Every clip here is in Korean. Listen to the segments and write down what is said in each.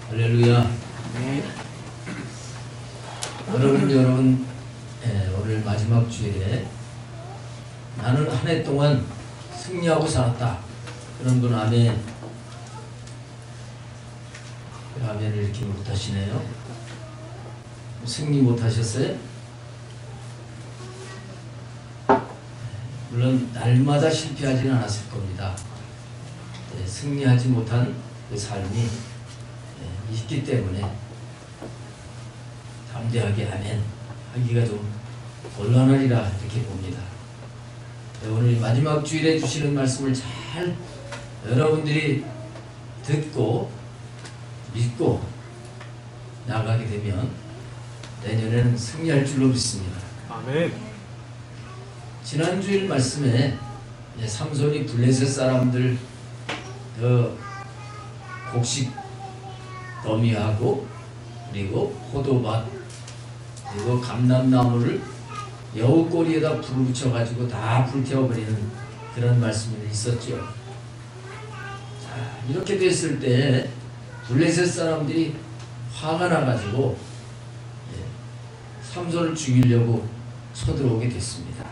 할렐루야. 네. 여러분, 오늘 마지막 주일에 나는 한 해 동안 승리하고 살았다. 그런 분 아멘. 아멘을 이렇게 못하시네요. 승리 못하셨어요? 물론 날마다 실패하지는 않았을 겁니다. 승리하지 못한 그 삶이 있기 때문에 담대하게 아멘 하기가 좀 곤란하리라 이렇게 봅니다. 오늘 마지막 주일에 주시는 말씀을 잘 여러분들이 듣고 믿고 나가게 되면 내년에는 승리할 줄로 믿습니다. 아멘. 지난 주일 말씀에 삼손이 블레셋 사람들 그 곡식 더미하고 그리고 포도밭 그리고 감람나무를 여우꼬리에다 불을 붙여가지고 다 불태워버리는 그런 말씀이 있었죠. 자, 이렇게 됐을 때 블레셋 사람들이 화가 나가지고 삼손을 죽이려고 쳐들어오게 됐습니다.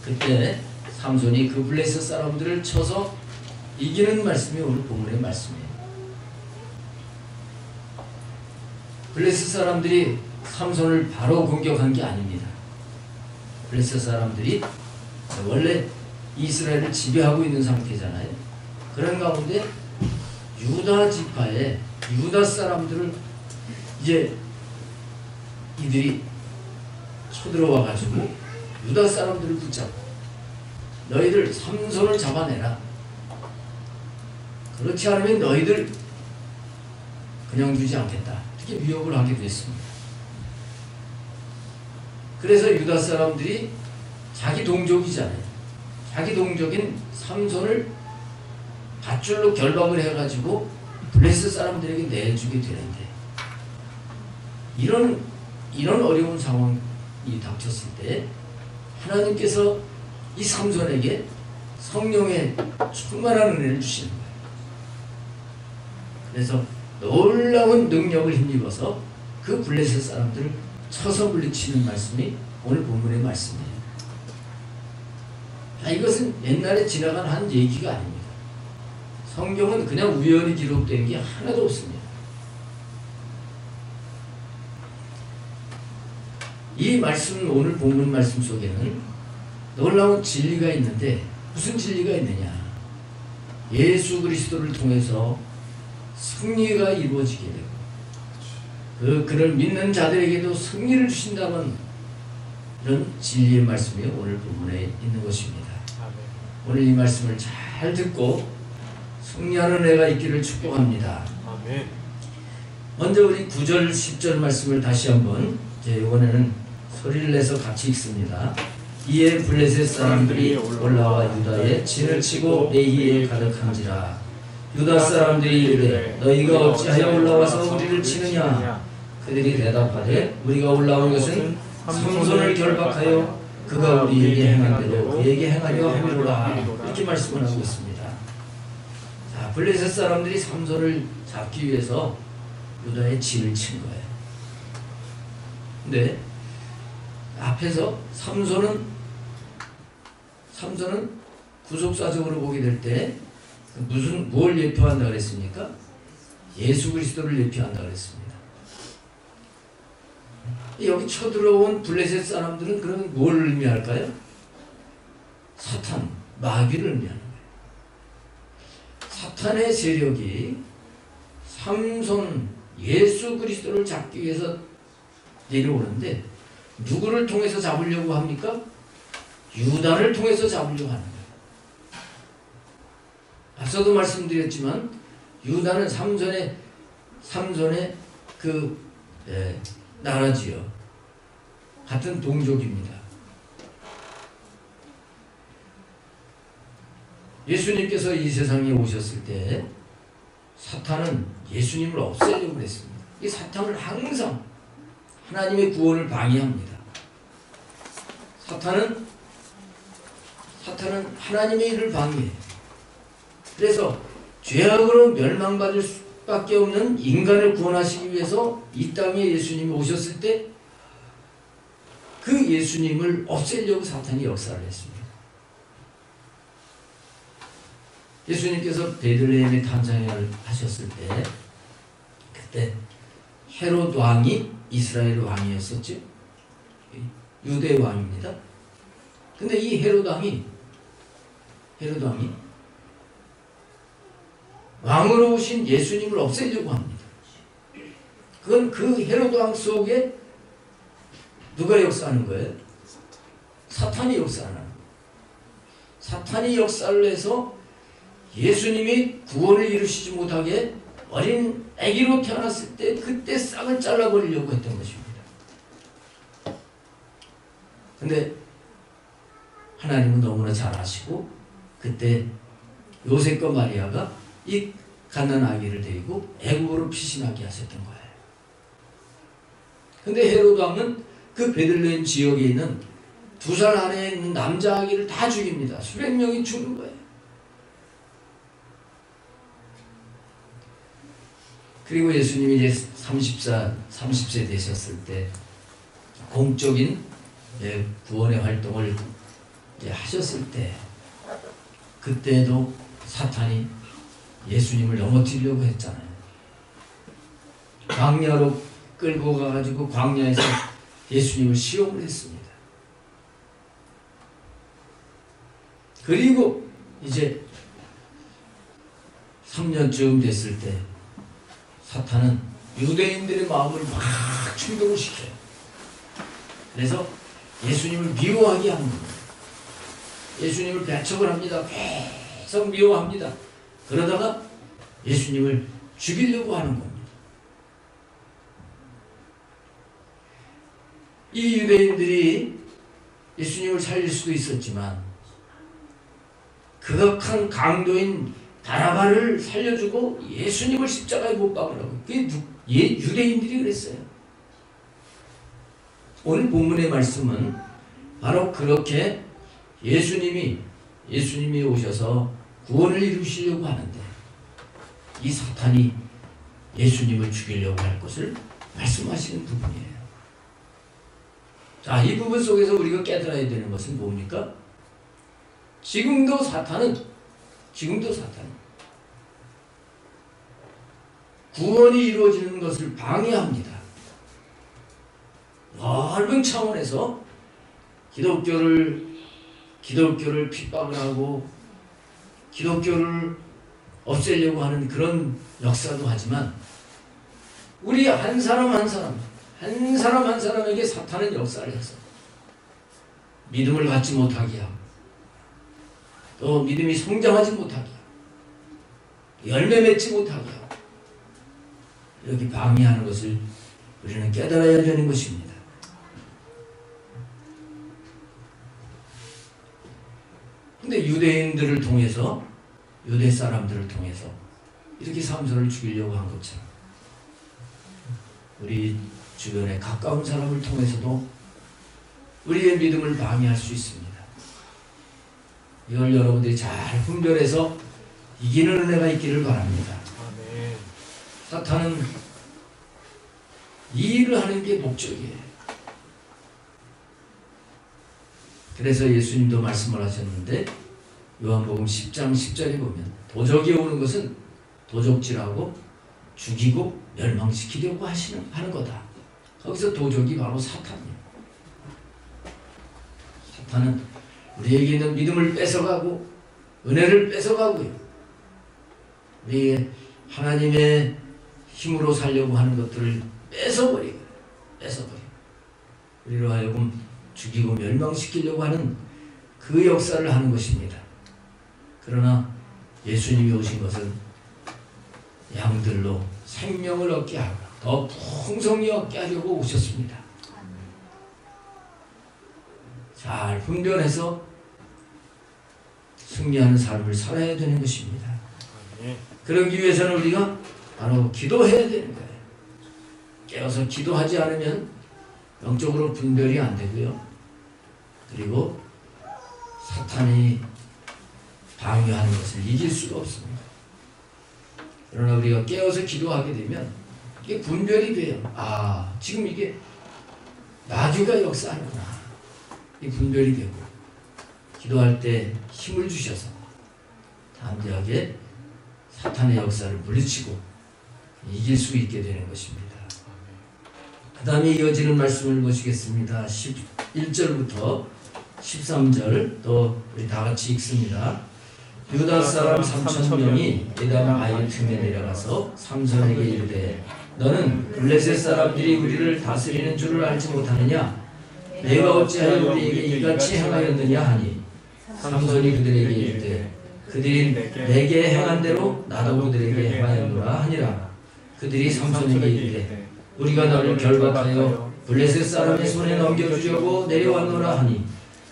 그때 삼손이 그 블레셋 사람들을 쳐서 이기는 말씀이 오늘 본문의 말씀이에요. 블레셋 사람들이 삼손을 바로 공격한 게 아닙니다. 블레셋 사람들이 원래 이스라엘을 지배하고 있는 상태잖아요. 그런 가운데 유다 지파에 유다 사람들을 이제 이들이 쳐들어와 가지고 유다 사람들을 붙잡고 너희들 삼손을 잡아내라. 그렇지 않으면 너희들 그냥 두지 않겠다. 이렇게 위협을 하게 됐습니다. 그래서 유다 사람들이 자기 동족이잖아요. 자기 동족인 삼손을 밧줄로 결박을 해가지고 블레셋 사람들에게 내주게 되는데 이런 어려운 상황이 닥쳤을 때 하나님께서 이 삼손에게 성령의 충만한 은혜를 주시는 거예요. 그래서 놀라운 능력을 힘입어서 그 블레셋 사람들을 쳐서 물리치는 말씀이 오늘 본문의 말씀이에요. 이것은 옛날에 지나간 한 얘기가 아닙니다. 성경은 그냥 우연히 기록된 게 하나도 없습니다. 이 말씀, 오늘 본문 말씀 속에는 놀라운 진리가 있는데 무슨 진리가 있느냐? 예수 그리스도를 통해서 승리가 이루어지게 되고 그를 믿는 자들에게도 승리를 주신다는 이런 진리의 말씀이 오늘 본문에 있는 것입니다. 오늘 이 말씀을 잘 듣고 승리하는 애가 있기를 축복합니다. 아멘. 먼저 우리 9절 10절 말씀을 다시 한번 이번에는 소리를 내서 같이 읽습니다. 이에 블레셋 사람들이 올라와 유다에 진을 치고 에이에 가득한지라. 유다 사람들이 이르되 너희가 어찌하여 올라와서 우리를 치느냐. 그들이 대답하되 우리가 올라온 것은 삼손을 결박하여 그가 우리에게 행한 대로 그에게 행하려 함이로라. 이렇게 말씀을 하고 있습니다. 자, 블레셋 사람들이 삼손을 잡기 위해서 유다에 진을 친 거예요. 근데 앞에서 삼손은 구속사적으로 보게 될 때 뭘 예표한다 그랬습니까? 예수 그리스도를 예표한다 그랬습니다. 여기 쳐들어온 블레셋 사람들은 그러면 뭘 의미할까요? 사탄, 마귀를 의미하는 거예요. 사탄의 세력이 삼손, 예수 그리스도를 잡기 위해서 내려오는데 누구를 통해서 잡으려고 합니까? 유다를 통해서 잡으려고 하는 거예요. 앞서도 말씀드렸지만 유다는 삼손의 나라지요. 같은 동족입니다. 예수님께서 이 세상에 오셨을 때 사탄은 예수님을 없애려고 했습니다. 이 사탄은 항상 하나님의 구원을 방해합니다. 사탄은 하나님의 일을 방해해요. 그래서 죄악으로 멸망받을 수 죄밖에 없는 인간을 구원하시기 위해서 이 땅에 예수님이 오셨을 때 그 예수님을 없애려고 사탄이 역사를 했습니다. 예수님께서 베들레헴에 탄생을 하셨을 때 그때 헤롯 왕이 이스라엘 왕이었었죠. 유대 왕입니다. 근데 이 헤롯 왕이 왕으로 오신 예수님을 없애려고 합니다. 그건 그 헤롯 왕 속에 누가 역사하는 거예요? 사탄이 역사하는 거예요. 사탄이 역사를 해서 예수님이 구원을 이루시지 못하게 어린 아기로 태어났을 때 그때 싹을 잘라버리려고 했던 것입니다. 근데 하나님은 너무나 잘 아시고 그때 요셉과 마리아가 이 갓난 아기를 데리고 애굽으로 피신하게 하셨던 거예요. 근데 헤롯 왕은 그 베들레헴 지역에 있는 2살 안에 있는 남자 아기를 다 죽입니다. 수백 명이 죽는 거예요. 그리고 예수님이 이제 30세 되셨을 때 공적인 구원의 활동을 하셨을 때 그때도 사탄이 예수님을 넘어뜨리려고 했잖아요. 광야로 끌고 가가지고 광야에서 예수님을 시험을 했습니다. 그리고 이제 3년쯤 됐을 때 사탄은 유대인들의 마음을 막 충동을 시켜요. 그래서 예수님을 미워하게 하는 겁니다. 예수님을 배척을 합니다. 계속 미워합니다. 그러다가 예수님을 죽이려고 하는 겁니다. 이 유대인들이 예수님을 살릴 수도 있었지만 극악한 강도인 바라바를 살려주고 예수님을 십자가에 못 박으라고. 그게 유대인들이 그랬어요. 오늘 본문의 말씀은 바로 그렇게 예수님이 오셔서 구원을 이루시려고 하는데 이 사탄이 예수님을 죽이려고 할 것을 말씀하시는 부분이에요. 자, 이 부분 속에서 우리가 깨달아야 되는 것은 뭡니까? 지금도 사탄은 구원이 이루어지는 것을 방해합니다. 넓은 차원에서 기독교를 핍박을 하고 기독교를 없애려고 하는 그런 역사도 하지만 우리 한 사람 한 사람에게 사탄은 역사를 해서 믿음을 갖지 못하게 하고 또 믿음이 성장하지 못하게 하고 열매 맺지 못하게 하고 이렇게 방해하는 것을 우리는 깨달아야 되는 것입니다. 근데 유대인들을 통해서 유대 사람들을 통해서 이렇게 삼손을 죽이려고 한 것처럼 우리 주변에 가까운 사람을 통해서도 우리의 믿음을 방해할 수 있습니다. 이걸 여러분들이 잘 분별해서 이기는 은혜가 있기를 바랍니다. 아멘. 사탄은 이 일을 하는 게 목적이에요. 그래서 예수님도 말씀을 하셨는데 요한복음 10장 10절에 보면 도적이 오는 것은 도적질하고 죽이고 멸망시키려고 하는 거다. 거기서 도적이 바로 사탄이에요. 사탄은 우리에게 있는 믿음을 뺏어가고 은혜를 뺏어가고요. 우리의 하나님의 힘으로 살려고 하는 것들을 뺏어버리고 우리로 하여금 죽이고 멸망시키려고 하는 그 역사를 하는 것입니다. 그러나 예수님이 오신 것은 양들로 생명을 얻게 하고 더 풍성히 얻게 하려고 오셨습니다. 잘 분별해서 승리하는 삶을 살아야 되는 것입니다. 그러기 위해서는 우리가 바로 기도해야 되는 거예요. 깨어서 기도하지 않으면 영적으로 분별이 안 되고요. 그리고 사탄이 방해하는 것을 이길 수가 없습니다. 그러나 우리가 깨어서 기도하게 되면 이게 분별이 돼요. 아, 지금 이게 나주가 역사하는구나. 이 분별이 되고 기도할 때 힘을 주셔서 담대하게 사탄의 역사를 물리치고 이길 수 있게 되는 것입니다. 그 다음에 이어지는 말씀을 보시겠습니다. 11절부터 13절 또 우리 다 같이 읽습니다. 유다 사람 3,000명이 에담 아이 틈에 내려가서 삼손에게 이르되 너는 블레셋 사람들이 우리를 다스리는 줄을 알지 못하느냐? 내가 어찌하여 우리에게 이같이 행하였느냐 하니 삼손이 그들에게 이르되 그들이 내게 행한 대로 나도 그들에게 행하였노라 하니라. 그들이 삼손에게 이르되 우리가 너를 결박하여 블레셋 사람의 손에 넘겨주려고 내려왔노라 하니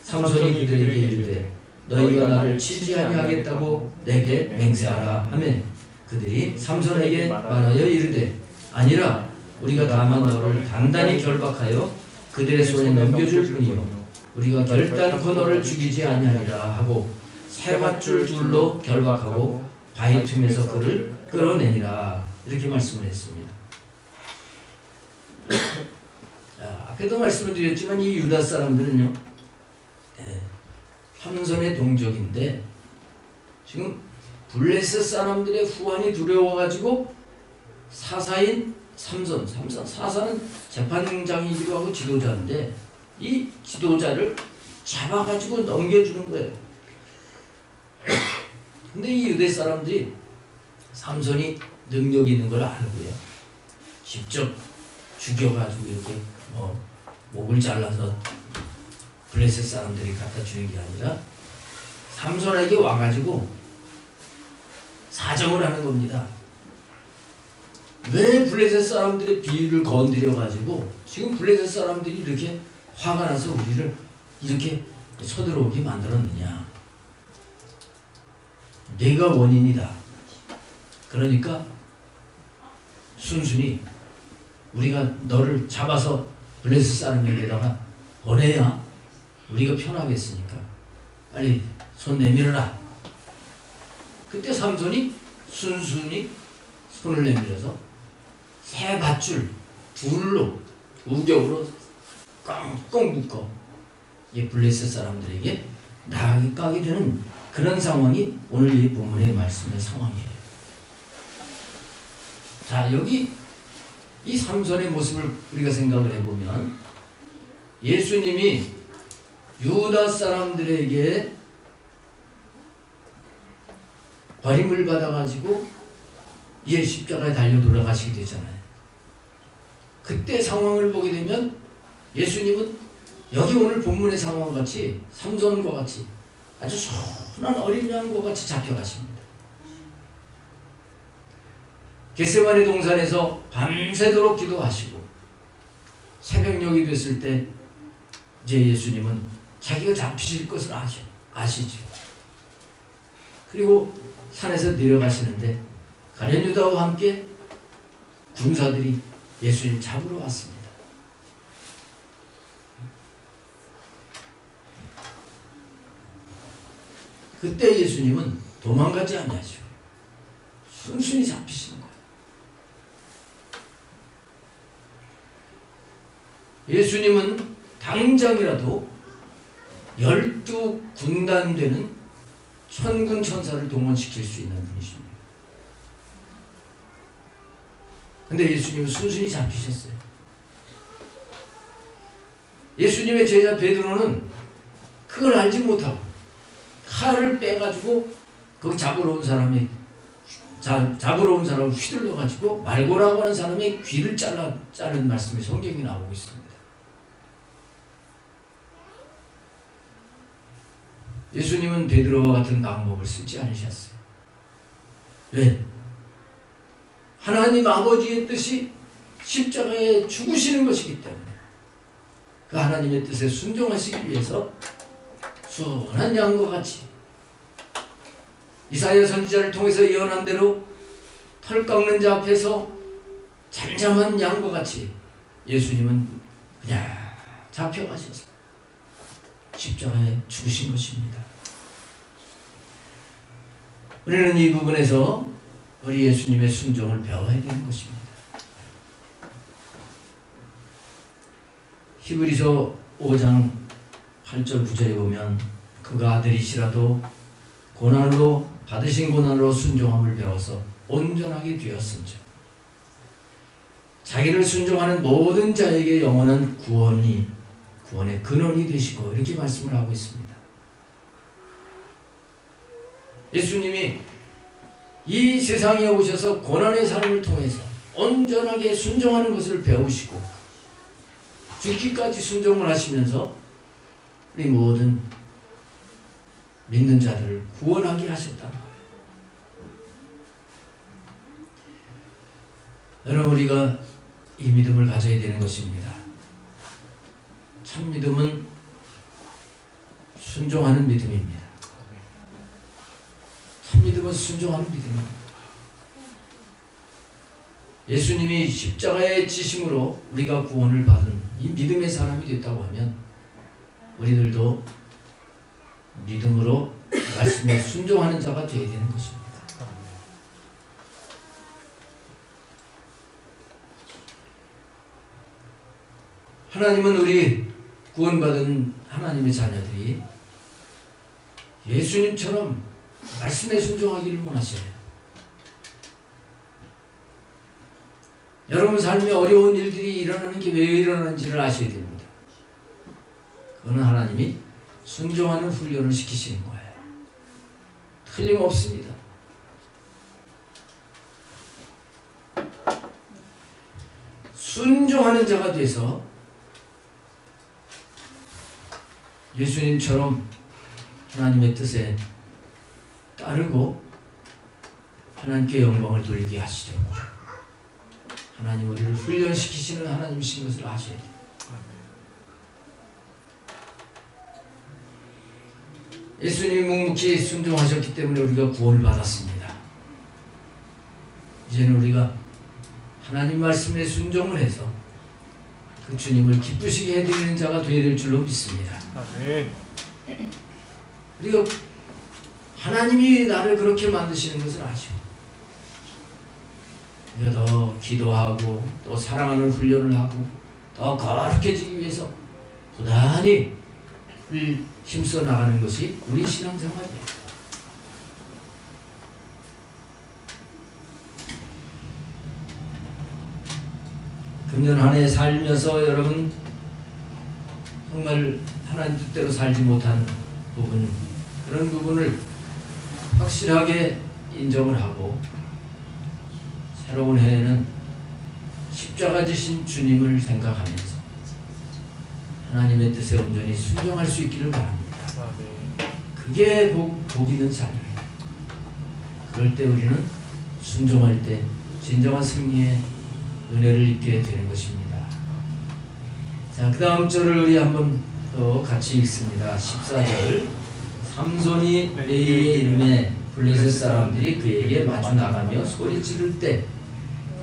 삼손이 그들에게 이르되 너희가 나를 치지 아니하겠다고 내게 맹세하라 하면 그들이 삼손에게 말하여 이르되 아니라 우리가 다만 너를 단단히 결박하여 그들의 손에 넘겨줄 뿐이요 우리가 결단코 너를 죽이지 아니하리라 하고 세 밧줄 둘로 결박하고 바위 틈에서 그를 끌어내니라. 이렇게 말씀을 했습니다. 자, 앞에도 말씀을 드렸지만 이 유다 사람들은요, 삼손의 동족인데 지금 블레셋 사람들의 후환이 두려워가지고 사사인 삼손, 사사는 재판장이기도 하고 지도자인데 이 지도자를 잡아가지고 넘겨주는 거예요. 근데 이 유대 사람들이 삼손이 능력이 있는 걸 알고요, 직접 죽여가지고 이렇게 목을 잘라서 블레셋 사람들이 갖다 주는 게 아니라 삼손에게 와가지고 사정을 하는 겁니다. 왜 블레셋 사람들의 비위를 건드려가지고 지금 블레셋 사람들이 이렇게 화가 나서 우리를 이렇게 쳐들어오게 만들었느냐? 내가 원인이다. 그러니까 순순히 우리가 너를 잡아서 블레셋 사람에게다가 보내야 우리가 편하겠으니까 빨리 손 내밀어라. 그때 삼손이 순순히 손을 내밀어서 세 밧줄 둘로 우격으로 꽁꽁 묶어 이 블레셋 사람들에게 나가게 까게 되는 그런 상황이 오늘 이 본문의 말씀의 상황이에요. 자, 여기 이 삼손의 모습을 우리가 생각을 해보면 예수님이 유다 사람들에게 버림을 받아가지고 이 십자가에 달려 돌아가시게 되잖아요. 그때 상황을 보게 되면 예수님은 여기 오늘 본문의 상황과 같이 삼손과 같이 아주 선한 어린 양과 같이 잡혀가십니다. 겟세마네 동산에서 밤새도록 기도하시고 새벽녘이 됐을 때 이제 예수님은 자기가 잡히실 것을 아시죠. 그리고 산에서 내려가시는데 가룟 유다와 함께 군사들이 예수님 잡으러 왔습니다. 그때 예수님은 도망가지 아니하시고 순순히 잡히시는 거예요. 예수님은 당장이라도 12군단 되는 천군 천사를 동원시킬 수 있는 분이십니다. 근데 예수님은 순순히 잡히셨어요. 예수님의 제자 베드로는 그걸 알지 못하고 칼을 빼가지고 거기 잡으러 온 사람을 휘둘러가지고 말고라고 하는 사람의 귀를 자른 말씀이 성경에 나오고 있습니다. 예수님은 베드로와 같은 방법을 쓰지 않으셨어요. 왜? 하나님 아버지의 뜻이 십자가에 죽으시는 것이기 때문에 그 하나님의 뜻에 순종하시기 위해서 순한 양과 같이 이사야 선지자를 통해서 예언한 대로 털 깎는 자 앞에서 잠잠한 양과 같이 예수님은 그냥 잡혀가셔서 십자가에 죽으신 것입니다. 우리는 이 부분에서 우리 예수님의 순종을 배워야 되는 것입니다. 히브리서 5장 8절 9절에 보면 그가 아들이시라도 고난으로 받으신 고난으로 순종함을 배워서 온전하게 되었은즉 자기를 순종하는 모든 자에게 영원한 구원의 근원이 되시고 이렇게 말씀을 하고 있습니다. 예수님이 이 세상에 오셔서 고난의 삶을 통해서 온전하게 순종하는 것을 배우시고 죽기까지 순종을 하시면서 우리 모든 믿는 자들을 구원하게 하셨다. 여러분, 우리가 이 믿음을 가져야 되는 것입니다. 참 믿음은 순종하는 믿음입니다. 참 믿음은 순종하는 믿음입니다. 예수님이 십자가의 지심으로 우리가 구원을 받은 이 믿음의 사람이 됐다고 하면 우리들도 믿음으로 말씀에 순종하는 자가 되어야 되는 것입니다. 하나님은 우리 구원받은 하나님의 자녀들이 예수님처럼 말씀에 순종하기를 원하셔요. 여러분 삶에 어려운 일들이 일어나는 게 왜 일어나는지를 아셔야 됩니다. 그거는 하나님이 순종하는 훈련을 시키시는 거예요. 틀림없습니다. 순종하는 자가 돼서 예수님처럼 하나님의 뜻에 따르고 하나님께 영광을 돌리게 하시려고 하나님 우리를 훈련시키시는 하나님이신 것을 아셔야 돼요. 예수님이 묵묵히 순종하셨기 때문에 우리가 구원을 받았습니다. 이제는 우리가 하나님 말씀에 순종을 해서 그 주님을 기쁘시게 해드리는 자가 되어야 될 줄로 믿습니다. 우리가 하나님이 나를 그렇게 만드시는 것을 아시고 우리가 더 기도하고 또 사랑하는 훈련을 하고 더 거룩해지기 위해서 부단히 힘써 나가는 것이 우리 신앙생활이에요. 금년 한 해 살면서 여러분 정말 하나님 뜻대로 살지 못한 부분, 그런 부분을 확실하게 인정을 하고 새로운 해에는 십자가 지신 주님을 생각하면서 하나님의 뜻에 온전히 순종할 수 있기를 바랍니다. 그게 복 있는 삶이에요. 그럴 때 우리는 순종할 때 진정한 승리의 은혜를 입게 되는 것입니다. 자, 그 다음 절을 우리 한번 또 같이 읽습니다. 14절. 삼손이 레위의 이름에 블레셋 사람들이 그에게 마주 나가며 소리 지를 때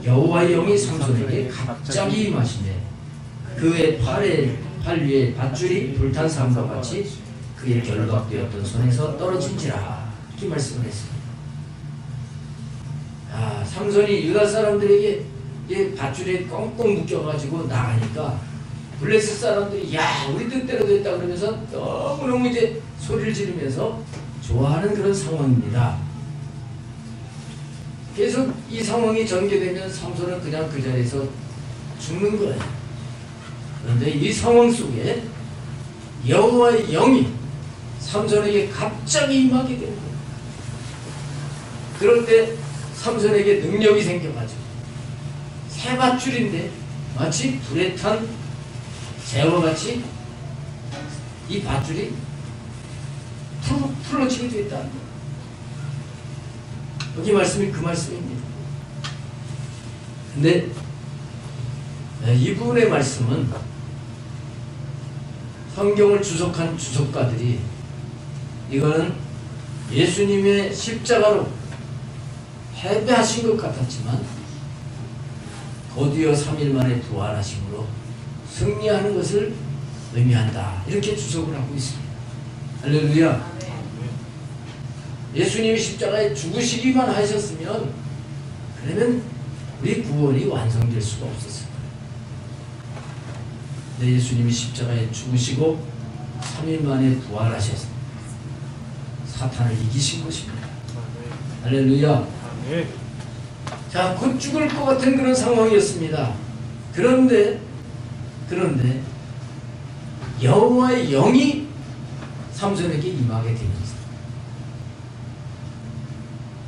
여호와의 영이 삼손에게 갑자기 임하시매 그의 팔 위에 밧줄이 불탄 삶과 같이 그의 결박되었던 손에서 떨어진지라 이렇게 말씀을 했습니다. 삼손이 유다 사람들에게 밧줄에 꽁꽁 묶여가지고 나가니까 블레셋 사람들이 야 우리 뜻대로 됐다 그러면서 너무너무 이제 소리를 지르면서 좋아하는 그런 상황입니다. 계속 이 상황이 전개되면 삼손은 그냥 그 자리에서 죽는 거예요. 그런데 이 상황 속에 여호와의 영이 삼손에게 갑자기 임하게 되는 거예요. 그럴 때 삼손에게 능력이 생겨가지고 새 밧줄인데 마치 불에 탄 재와같이 이 밧줄이 풀어지게 되었다는 거예요. 여기 말씀이 그 말씀입니다. 근데 이 부분의 말씀은 성경을 주석한 주석가들이 이거는 예수님의 십자가로 패배하신 것 같았지만 곧이어 3일 만에 부활하심으로 승리하는 것을 의미한다. 이렇게 주석을 하고 있습니다. 할렐루야. 예수님이 십자가에 죽으시기만 하셨으면 그러면 우리 구원이 완성될 수가 없었어요. 근데 예수님이 십자가에 죽으시고 3일 만에 부활하셔서 사탄을 이기신 것입니다. 할렐루야. 자, 곧 죽을 것 같은 그런 상황이었습니다. 그런데 여호와의 영이 삼손에게 임하게 되면서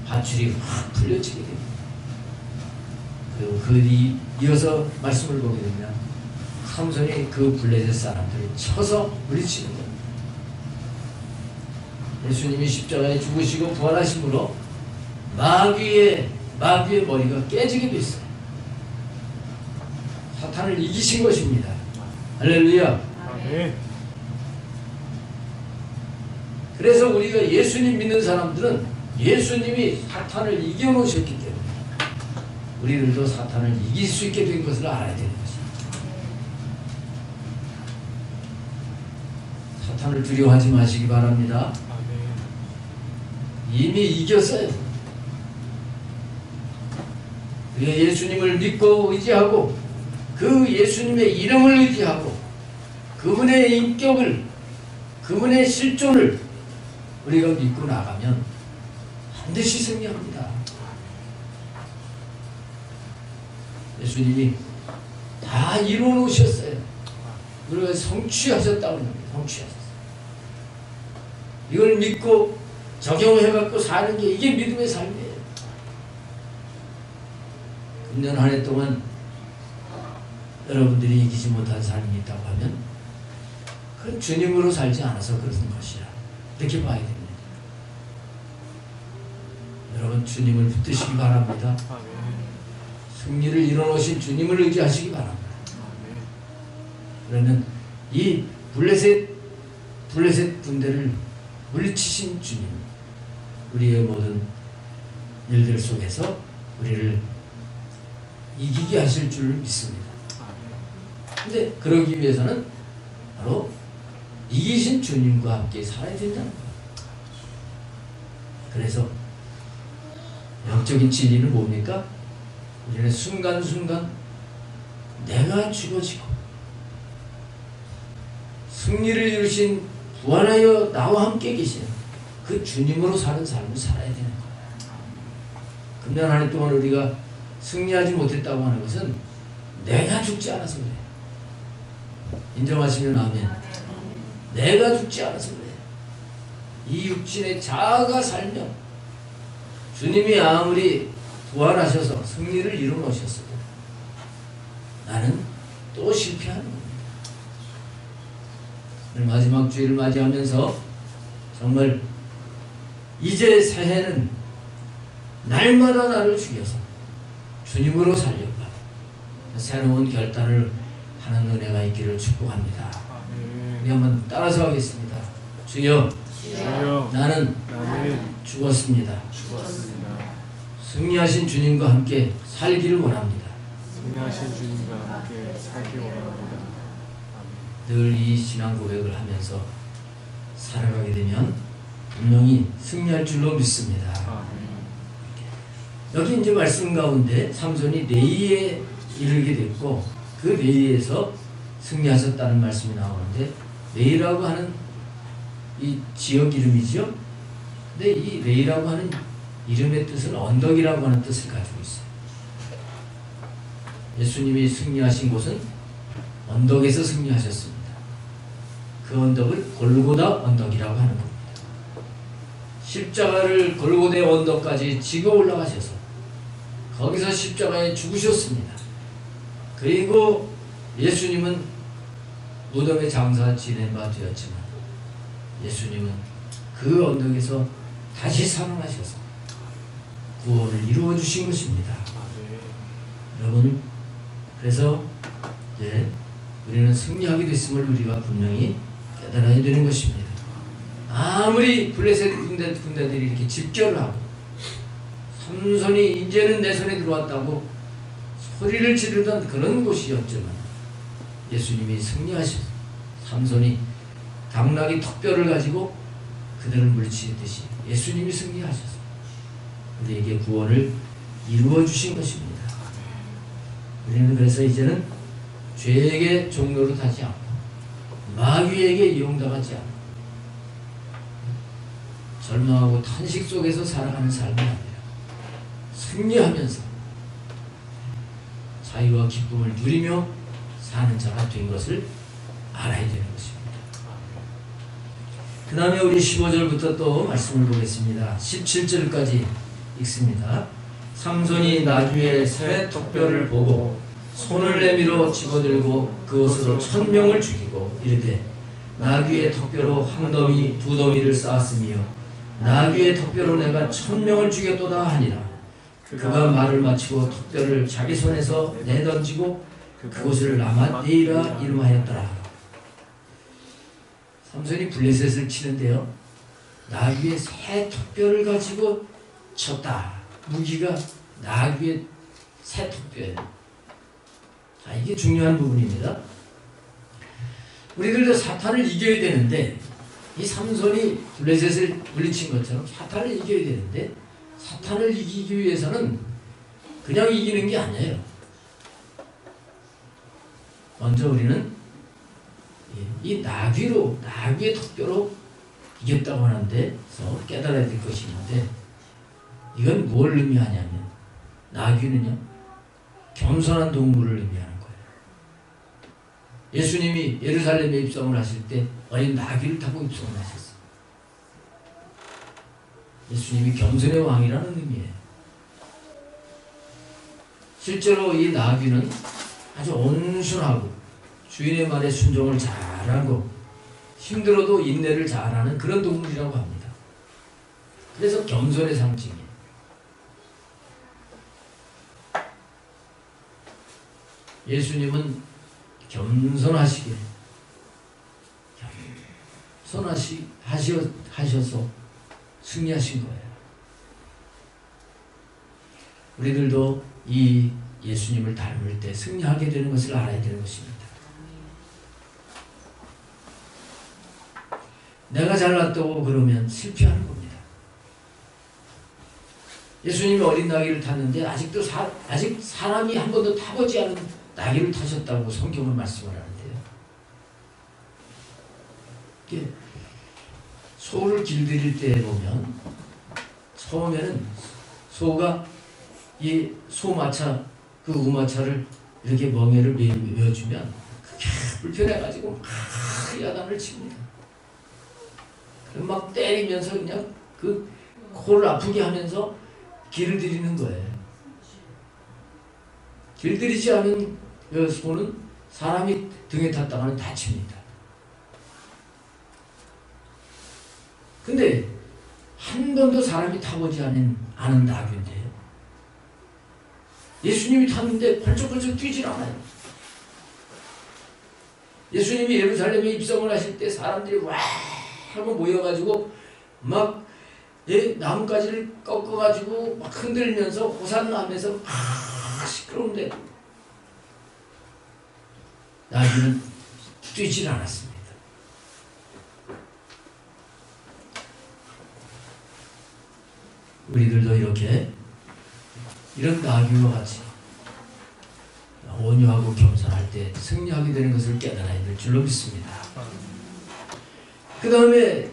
밧줄이 확 풀려지게 됩니다. 그리고 이어서 말씀을 보게 되면 삼손이 그 블레셋 사람들을 쳐서 물리치는 겁니다. 예수님이 십자가에 죽으시고 부활하심으로 마귀의 머리가 깨지게 됐어요. 사탄을 이기신 것입니다. 할렐루야. 그래서 우리가 예수님 믿는 사람들은 예수님이 사탄을 이겨놓으셨기 때문에 우리들도 사탄을 이길 수 있게 된 것을 알아야 되는 것입니다. 사탄을 두려워하지 마시기 바랍니다. 이미 이겼어요. 우리가 예수님을 믿고 의지하고 그 예수님의 이름을 의지하고 그분의 인격을, 그분의 실존을 우리가 믿고 나가면 반드시 승리합니다. 예수님이 다 이루어 놓으셨어요. 우리가 성취하셨다고 합니다. 성취하셨어요. 이걸 믿고 적용해갖고 사는 게 이게 믿음의 삶이에요. 금년 한 해 동안 여러분들이 이기지 못한 삶이 있다고 하면 그건 주님으로 살지 않아서 그런 것이라 이렇게 봐야 됩니다. 여러분 주님을 붙드시기 바랍니다. 승리를 이뤄놓으신 주님을 의지하시기 바랍니다. 그러면 이 블레셋 군대를 물리치신 주님, 우리의 모든 일들 속에서 우리를 이기게 하실 줄 믿습니다. 근데 그러기 위해서는 바로 이기신 주님과 함께 살아야 된다는 거예요. 그래서 영적인 진리는 뭡니까? 우리는 순간순간 내가 죽어지고 승리를 이루신 부활하여 나와 함께 계시는 그 주님으로 사는 삶을 살아야 되는 거예요. 금년 한 해 동안 우리가 승리하지 못했다고 하는 것은 내가 죽지 않아서 그래요. 인정하시면 아멘. 내가 죽지 않아서 그래요. 이 육신의 자아가 살면 주님이 아무리 부활하셔서 승리를 이루어 놓으셨어도 나는 또 실패하는 겁니다. 오늘 마지막 주일을 맞이하면서 정말 이제 새해는 날마다 나를 죽여서 주님으로 살려고 새로운 결단을 하는 은혜가 있기를 축복합니다. 우리 한번 따라서 하겠습니다. 주여, 나는 죽었습니다. 승리하신 주님과 함께 살기를 원합니다. 늘 이 신앙 고백을 하면서 살아가게 되면 분명히 승리할 줄로 믿습니다. 여기 이제 말씀 가운데 삼손이 레이에 이르게 됐고 그 레이에서 승리하셨다는 말씀이 나오는데 레이라고 하는 이 지역 이름이죠. 근데 이 레이라고 하는 이름의 뜻은 언덕이라고 하는 뜻을 가지고 있어요. 예수님이 승리하신 곳은 언덕에서 승리하셨습니다. 그 언덕을 골고다 언덕이라고 하는 겁니다. 십자가를 골고대 언덕까지 지고 올라가셔서 거기서 십자가에 죽으셨습니다. 그리고 예수님은 무덤에 장사 지낸 바 되었지만 예수님은 그 언덕에서 다시 살아나셔서 구원을 이루어 주신 것입니다. 여러분, 그래서 이제 우리는 승리하게 됐음을 우리가 분명히 깨달아야 되는 것입니다. 아무리 블레셋 군대들이 이렇게 집결을 하고 삼손이 이제는 내 손에 들어왔다고 소리를 지르던 그런 곳이었지만 예수님이 승리하셔서 삼손이 당나귀 턱뼈를 가지고 그들을 물리치듯이 예수님이 승리하셔서 우리에게 구원을 이루어 주신 것입니다. 우리는 그래서 이제는 죄에게 종로로 타지 않고 마귀에게 이용당하지 않고 절망하고 탄식 속에서 살아가는 삶이 아니라 승리하면서 자유와 기쁨을 누리며 사는 자가 된 것을 알아야 되는 것입니다. 그 다음에 우리 15절부터 또 말씀을 보겠습니다. 17절까지 읽습니다. 삼손이 나귀의 새 턱뼈를 보고 손을 내밀어 집어들고 그것으로 1000명을 죽이고 이르되 나귀의 턱뼈로 한 더미 두 더미를 쌓았으며 나귀의 턱뼈로 내가 1000명을 죽였도다 하니라. 그가 말을 마치고 턱뼈를 자기 손에서 내던지고 그곳을 라마데이라 이름하였더라. 삼손이 블레셋을 치는데요, 나귀의 새 턱뼈를 가지고 쳤다. 무기가 나귀의 새 턱뼈예요. 자, 이게 중요한 부분입니다. 우리들도 사탄을 이겨야 되는데, 이 삼손이 블레셋을 물리친 것처럼 사탄을 이겨야 되는데, 사탄을 이기기 위해서는 그냥 이기는 게 아니에요. 먼저 우리는 이 나귀의 턱뼈로 이겼다고 하는데서 깨달아야 될 것이 있는데, 이건 뭘 의미하냐면, 나귀는요, 겸손한 동물을 의미하는 거예요. 예수님이 예루살렘에 입성을 하실 때 어린 나귀를 타고 입성을 하셨어요. 예수님이 겸손의 왕이라는 의미예요. 실제로 이 나귀는 아주 온순하고 주인의 말에 순종을 잘하고 힘들어도 인내를 잘하는 그런 동물이라고 합니다. 그래서 겸손의 상징이에요. 예수님은 겸손하시게 하셔서 승리하신 거예요. 우리들도 이 예수님을 닮을 때 승리하게 되는 것을 알아야 되는 것입니다. 내가 잘났다고 그러면 실패하는 겁니다. 예수님이 어린 나귀를 탔는데 아직 사람이 한 번도 타보지 않은 나귀를 타셨다고 성경은 말씀을 하는데요. 소를 길들일 때 보면 처음에는 소가 이 소마차, 그 우마차를 이렇게 멍에를 메어주면 그게 불편해가지고 막 야단을 칩니다. 막 때리면서 그냥 그 코를 아프게 하면서 길을 들이는 거예요. 길들이지 않은 소는 사람이 등에 탔다가는 다칩니다. 근데 한 번도 사람이 타보지 않은 나귀인데요, 예수님이 탔는데 벌쩍벌쩍 뛰질 않아요. 예수님이 예루살렘에 입성을 하실 때 사람들이 와 하고 모여가지고 막 나뭇가지를 꺾어가지고 막 흔들면서 호산나 하면서 막 시끄러운데 나귀는 뛰질 않았습니다. 우리들도 이런 나귀와 같이 온유하고 겸손할 때 승리하게 되는 것을 깨달아야 될 줄로 믿습니다. 그 다음에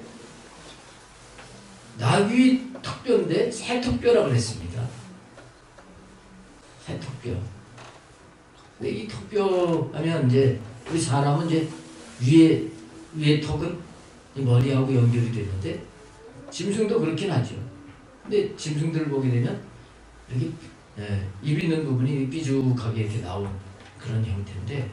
나귀 턱뼈인데 새 턱뼈라고 그랬습니다. 새 턱뼈. 근데 이 턱뼈 하면 이제 우리 사람은 이제 위에 턱은 이 머리하고 연결이 되는데 짐승도 그렇긴 하죠. 근데 짐승들을 보게 되면 이렇게 입 있는 부분이 삐죽하게 이렇게 나온 그런 형태인데,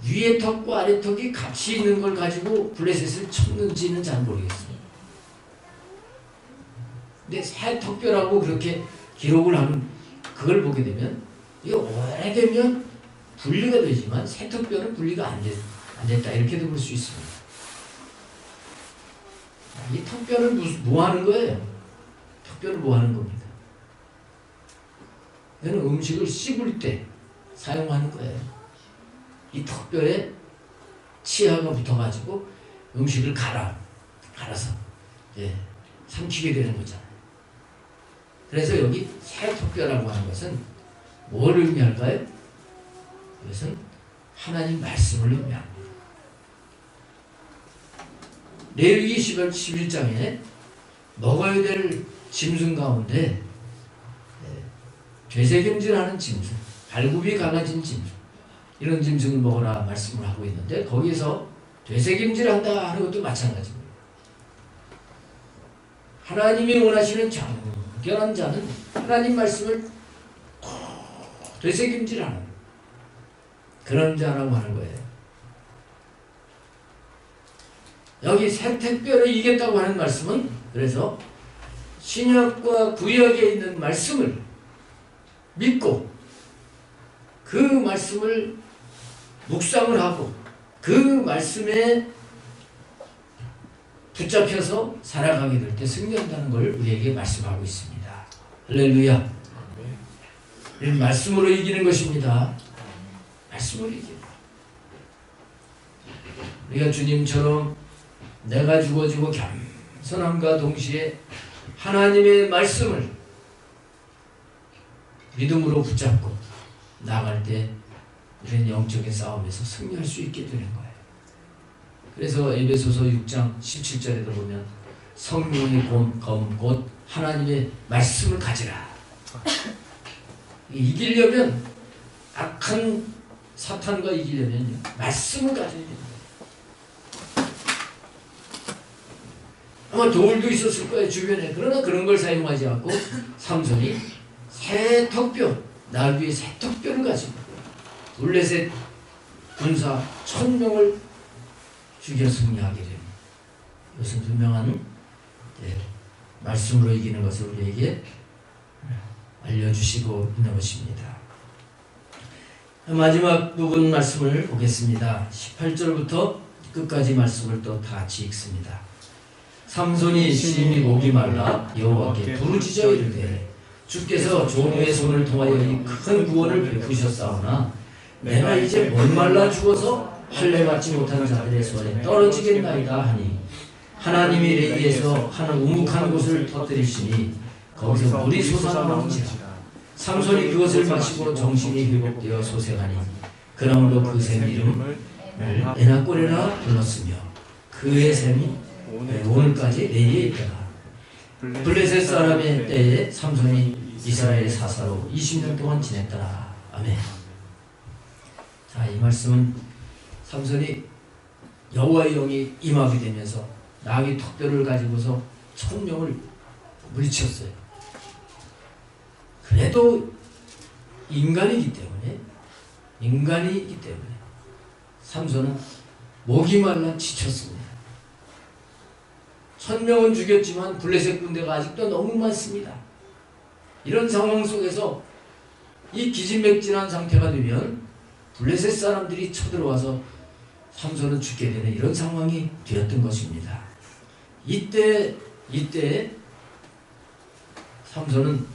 위에 턱과 아래 턱이 같이 있는 걸 가지고 블레셋을 쳤는지는 잘 모르겠어요. 근데 새 턱뼈라고 그렇게 기록을 하는 그걸 보게 되면 이게 오래되면 분리가 되지만 새 턱뼈는 분리가 안 됐다 이렇게도 볼 수 있습니다. 이 턱뼈는 뭐 하는 거예요? 턱뼈는 뭐 하는 겁니다. 이거는 음식을 씹을 때 사용하는 거예요. 이 턱뼈에 치아가 붙어가지고 음식을 갈아서 삼키게 되는 거잖아요. 그래서 여기 새 턱뼈라고 하는 것은 뭘 의미할까요? 이것은 하나님 말씀을 의미합니다. 레위기 11장에 먹어야 될 짐승 가운데 되새김질하는 짐승, 발굽이 강아진 짐승, 이런 짐승을 먹으라 말씀을 하고 있는데 거기에서 되새김질한다 하는 것도 마찬가지입니다. 하나님이 원하시는 정결한 자는 하나님 말씀을 되새김질하는 그런 자라고 하는 거예요. 여기 새 턱뼈를 이겼다고 하는 말씀은 그래서 신약과 구약에 있는 말씀을 믿고 그 말씀을 묵상을 하고 그 말씀에 붙잡혀서 살아가게 될 때 승리한다는 걸 우리에게 말씀하고 있습니다. 할렐루야. 말씀으로 이기는 것입니다. 말씀으로 이기는. 우리가 주님처럼 내가 죽어지고 겸손함과 동시에 하나님의 말씀을 믿음으로 붙잡고 나아갈 때 이런 영적인 싸움에서 승리할 수 있게 되는 거예요. 그래서 에베소서 6장 17절에도 보면 성령의 검 곧 하나님의 말씀을 가지라. 이기려면 악한 사탄과 이기려면 말씀을 가져야 됩니다. 아마 돌도 있었을 거예요 주변에. 그러나 그런 걸 사용하지 않고 삼손이 새 턱뼈, 나귀의 새 턱뼈를 가지고 둘레셋 군사 1000명을 죽여 승리하게 됩니다. 이것은 분명한 말씀으로 이기는 것을 우리에게 알려주시고 있는 것입니다. 마지막 부분 말씀을 보겠습니다. 18절부터 끝까지 말씀을 또 다 같이 읽습니다. 삼손이 심히 목이 말라 여호와께 부르짖어 이르되 주께서 종의 손을 통하여 이 큰 구원을 베푸셨사오나 내가 이제 목말라 죽어서 할례 받지 못한 자들의 손에 떨어지겠나이다 하니 하나님이 레위에서 하는 우묵한 곳을 터뜨리시니 거기서 물이 솟아나오는지라. 삼손이 그것을 마시고 정신이 회복되어 소생하니 그러므로 그 샘 이름을 에나꼬레라 불렀으며 그의 샘이 오늘까지 내리에 있더라. 블레셋 사람의 때에 삼손이 이스라엘 사사로 20년 동안 지냈더라. 아멘. 자, 이 말씀은 삼손이 여호와의 영이 임하게 되면서 나귀 턱뼈를 가지고서 1000명을 물리쳤어요. 그래도 인간이기 때문에 삼손은 목이 말라 지쳤습니다. 1000명은 죽였지만 블레셋 군대가 아직도 너무 많습니다. 이런 상황 속에서 이 기진맥진한 상태가 되면 블레셋 사람들이 쳐들어와서 삼손은 죽게 되는 이런 상황이 되었던 것입니다. 이때 삼손은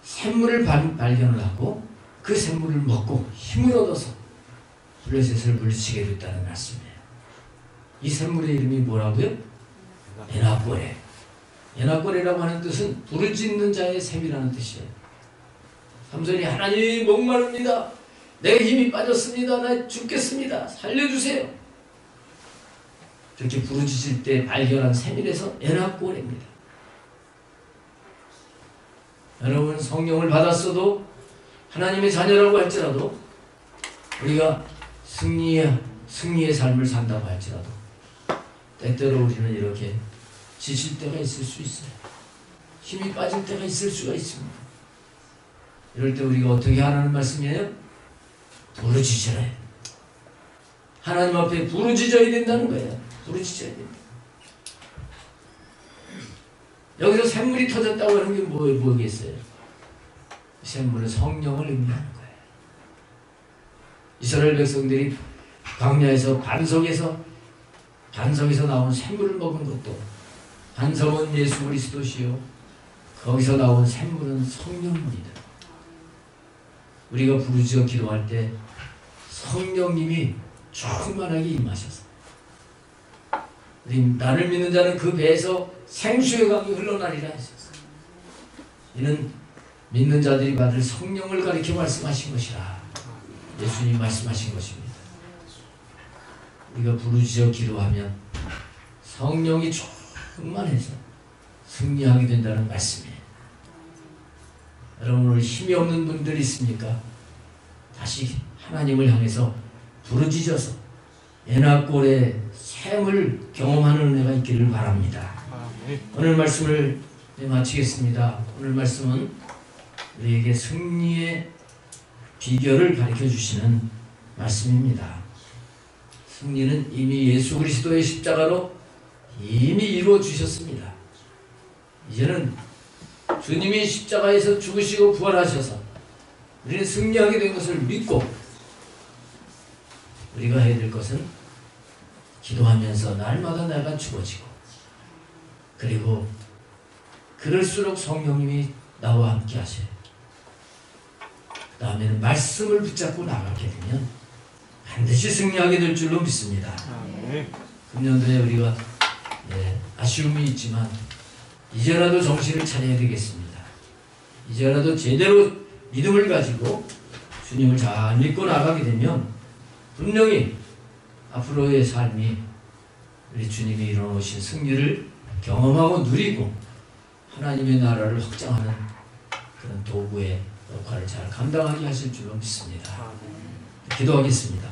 샘물을 발견을 하고 그 샘물을 먹고 힘을 얻어서 블레셋을 물리치게 됐다는 말씀이에요. 이 샘물의 이름이 뭐라고요? 에나꼬레. 에나꼬레라고 하는 뜻은 부르짖는 자의 샘이라는 뜻이에요. 삼손이 하나님 목마릅니다. 내 힘이 빠졌습니다. 나 죽겠습니다. 살려주세요. 그렇게 부르짖을 때 발견한 샘이라서 에나꼬레입니다. 여러분 성령을 받았어도 하나님의 자녀라고 할지라도 우리가 승리의 삶을 산다고 할지라도 때때로 우리는 이렇게 지칠 때가 있을 수 있어요. 힘이 빠질 때가 있을 수가 있습니다. 이럴 때 우리가 어떻게 하라는 말씀이에요? 부르짖어야 해요. 하나님 앞에 부르짖어야 된다는 거예요. 부르짖어야 됩니다. 여기서 샘물이 터졌다고 하는 게 뭐겠어요? 샘물은 성령을 의미하는 거예요. 이스라엘 백성들이 광야에서 반석에서 나온 샘물을 먹은 것도 반석은 예수 그리스도시요 거기서 나온 샘물은 성령입니다. 우리가 부르짖어 기도할 때 성령님이 충만하게 임하셔서 나를 믿는 자는 그 배에서 생수의 강이 흘러나리라 하셨어요. 이는 믿는 자들이 받을 성령을 가리켜 말씀하신 것이라. 예수님 말씀하신 것입니다. 우리가 부르짖어 기도하면 성령이 충만해서 승리하게 된다는 말씀이에요. 여러분, 오늘 힘이 없는 분들이 있습니까? 다시 하나님을 향해서 부르짖어서 예나골의 샘을 경험하는 은혜가 있기를 바랍니다. 오늘 말씀을 마치겠습니다. 오늘 말씀은 우리에게 승리의 비결을 가르쳐 주시는 말씀입니다. 승리는 이미 예수 그리스도의 십자가로 이미 이루어 주셨습니다. 이제는 주님이 십자가에서 죽으시고 부활하셔서 우리는 승리하게 된 것을 믿고 우리가 해야 될 것은 기도하면서 날마다 내가 죽어지고, 그리고 그럴수록 성령님이 나와 함께 하셔요. 그 다음에는 말씀을 붙잡고 나가게 되면 반드시 승리하게 될 줄로 믿습니다. 금년도에 우리가 아쉬움이 있지만 이제라도 정신을 차려야 되겠습니다. 이제라도 제대로 믿음을 가지고 주님을 잘 믿고 나가게 되면 분명히 앞으로의 삶이 우리 주님이 이뤄놓으신 승리를 경험하고 누리고 하나님의 나라를 확장하는 그런 도구의 역할을 잘 감당하게 하실 줄로 믿습니다. 기도하겠습니다.